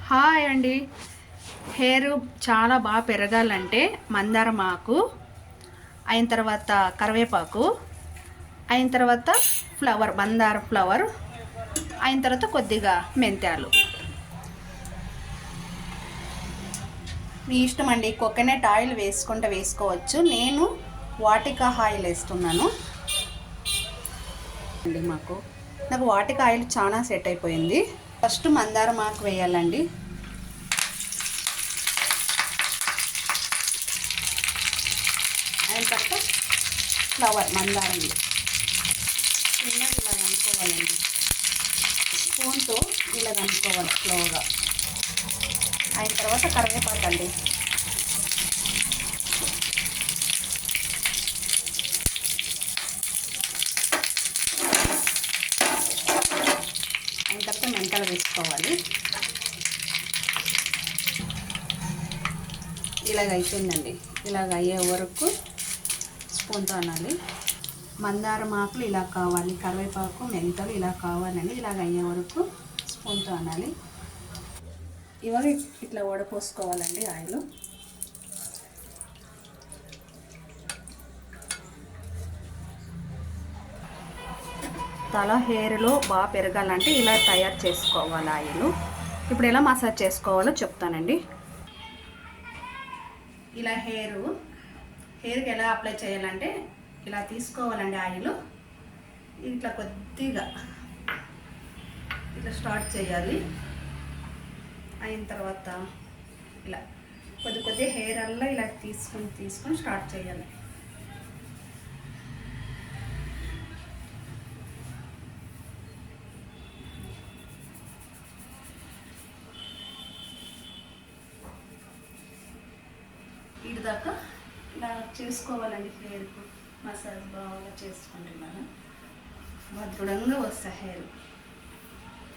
Hi అండి. Hair చాలా బాగా పెరగాలంటే మందారం ఆకు, అయిన తర్వాత కరివేపాకు, అయిన తర్వాత ఫ్లవర్ మందారం ఫ్లవర్, అయిన తర్వాత కొద్దిగా మెంతాలు. మీ ఇష్టం అండి. కోకోనట్ ఆయిల్ వేసుకోవచ్చు. నేను వాటికా ఆయిల్ వేస్తున్నాను అండి. నాకు వాటికా ఆయిల్ చాలా సెట్ అయిపోయింది. ఫస్ట్ మందారం ఆకు వేయాలండి. అయిన తర్వాత ఫ్లవర్ మందారం చిన్నది ఇలా అనుకోవాలండి. స్పూన్తో ఇలా అనుకోవాలి స్లోగా. అయిన తర్వాత కరివేపాకు అండి. అయిన తర్వాత మెంతలు వేసుకోవాలి. ఇలాగ అయిపోయిందండి. ఇలాగ అయ్యే వరకు స్పూన్తో అనాలి. మందారం ఆకులు ఇలా కావాలి, కరివేపాకు మెంతలు ఇలా కావాలండి. ఇలాగ అయ్యే వరకు స్పూన్తో అనాలి. ఇవాళ ఇట్లా వడపోసుకోవాలండి ఆయిల్. తల హెయిర్లో బాగా పెరగాలంటే ఇలా తయారు చేసుకోవాలి ఆయిల్. ఇప్పుడు ఎలా మసాజ్ చేసుకోవాలో చెప్తానండి. ఇలా హెయిర్కి ఎలా అప్లై చేయాలంటే ఇలా తీసుకోవాలండి ఆయిల్. ఇట్లా కొద్దిగా ఇట్లా స్టార్ట్ చేయాలి. అయిన తర్వాత ఇలా కొద్ది హెయిర్ అల్లా ఇలా తీసుకొని స్టార్ట్ చేయాలి. ఇటు దాకా ఇలా చేసుకోవాలండి. హెయిర్కు మసాజ్ బాగా చేసుకుంటున్నాను. దృఢంగా వస్తాయి హెయిర్.